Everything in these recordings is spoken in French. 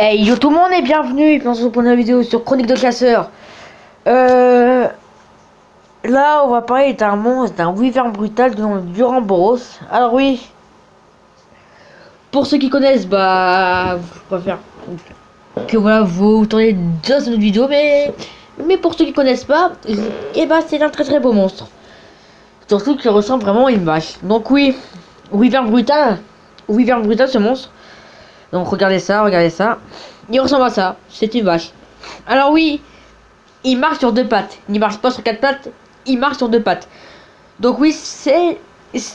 Hey yo tout le monde et bienvenue et puis on se retrouve pour une nouvelle vidéo sur Chronique de Classeur. Là on va parler d'un monstre, d'un wyvern brutal du nom de Duramboros. Alors oui, pour ceux qui connaissent, je préfère que voilà vous tournez dans une autre vidéo, mais pour ceux qui connaissent pas, c'est un très très beau monstre. Surtout qu'il ressemble vraiment à une vache. Donc oui, wyvern brutal ce monstre. Donc regardez ça. Il ressemble à ça, c'est une vache. Alors oui, il marche sur deux pattes. Il marche pas sur quatre pattes, il marche sur deux pattes. Donc oui, c'est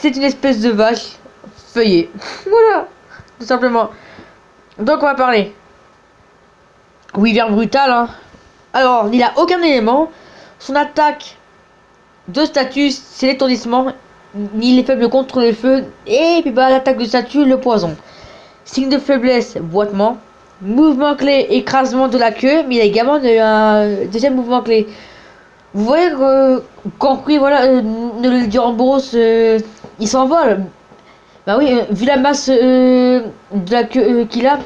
une espèce de vache feuillée. Voilà, tout simplement. Donc on va parler. Wyvern brutal, hein. Alors, il a aucun élément. Son attaque de statut, c'est l'étourdissement. Il est faible contre le feu. Et puis l'attaque de statut, le poison. Signe de faiblesse, boitement. Mouvement clé, écrasement de la queue. Mais il y a également un deuxième mouvement clé. Vous voyez que quand le Duramboros il s'envole. Bah oui, vu la masse de la queue qu'il a,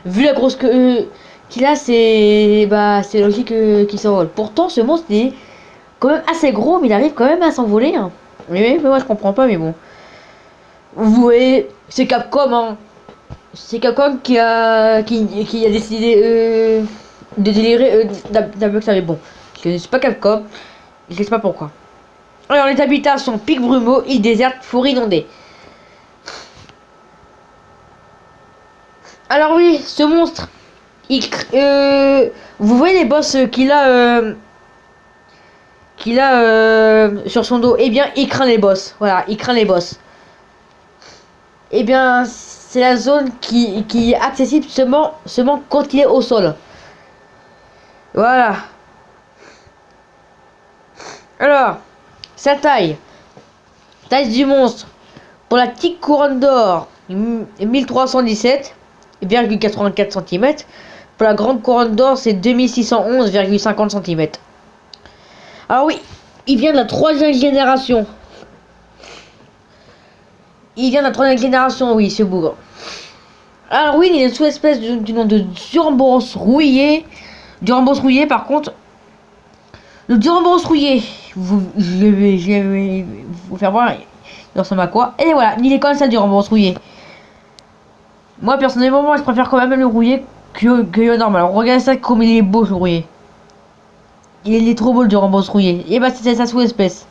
vu la grosse queue qu'il a, c'est logique qu'il s'envole. Pourtant, ce monstre est quand même assez gros, mais il arrive quand même à s'envoler. Hein. Mais moi je comprends pas, mais bon. Vous voyez, c'est Capcom, hein. C'est Capcom qui a décidé de délirer d'un bug ça, mais bon. Je ne suis pas Capcom, je ne sais pas pourquoi. Alors les habitats sont pics brumeux, îles désertes, forêts inondées. Alors oui, ce monstre, vous voyez les boss qu'il a sur son dos. Eh bien, il craint les boss. Voilà, il craint les boss. Eh bien, c'est la zone qui est accessible seulement quand il est au sol. Voilà. Alors, sa taille du monstre. Pour la petite couronne d'or, 1317,84 cm. Pour la grande couronne d'or, c'est 2611,50 cm. Alors oui, il vient de la troisième génération. Oui, ce bougre. Alors oui, il est une sous-espèce du nom de Duramboros rouillé. Duramboros rouillé, par contre, le Duramboros rouillé, je vais vous faire voir, il ressemble à quoi. Et voilà, il est comme ça, Duramboros rouillé. Moi, personnellement, je préfère quand même le rouillé que le normal. Alors, regardez ça, comme il est beau, le rouillé. Il est trop beau, le Duramboros rouillé. Et c'est sa sous-espèce.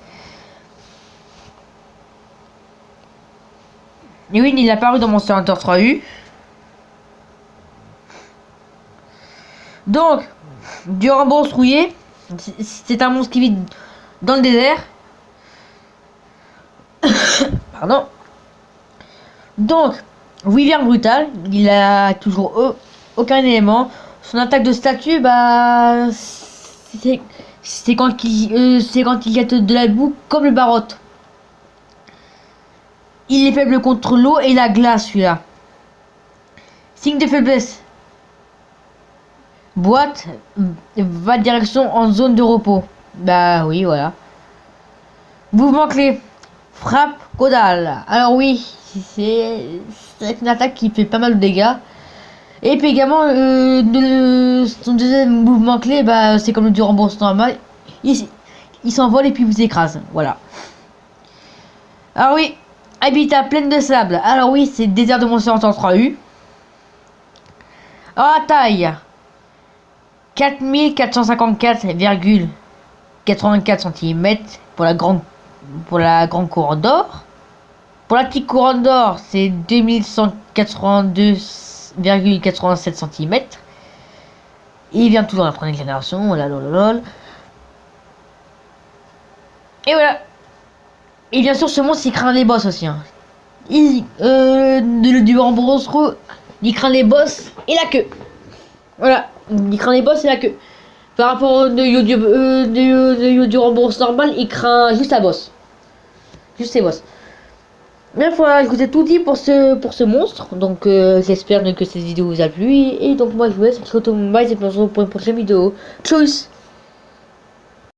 Et oui, il est apparu dans Monster Hunter 3U. Donc, Duramboros rouillé, c'est un monstre qui vit dans le désert. Pardon. Donc, wyvern brutal, il a toujours aucun élément. Son attaque de statut, c'est quand il jette de la boue comme le barotte. Il est faible contre l'eau et la glace, celui-là. Signe de faiblesse. Boîte, va direction en zone de repos. Bah oui, voilà. Mouvement clé. Frappe caudale. Alors oui, c'est une attaque qui fait pas mal de dégâts. Et puis également, son deuxième mouvement clé, c'est comme le Duramboros normal. Il s'envole et puis vous écrase. Voilà. Alors oui. Habitat pleine de sable. Alors oui, c'est désert de Monster Hunter 3U. Alors la taille, 4454,84 cm pour la grande couronne d'or. Pour la petite couronne d'or, c'est 2182,87 cm. Il vient toujours à la première génération. Lol. Et voilà. Et bien sûr, ce monstre, il craint les boss aussi. Hein. Le Duramboros, il craint les boss et la queue. Voilà, il craint les boss et la queue. Par rapport au Duramboros normal, il craint juste la boss. Juste ses boss. Mais voilà, je vous ai tout dit pour ce monstre. Donc, j'espère que cette vidéo vous a plu. Et donc, moi, je vous laisse. Je vous retrouve pour une prochaine vidéo. Tchuss!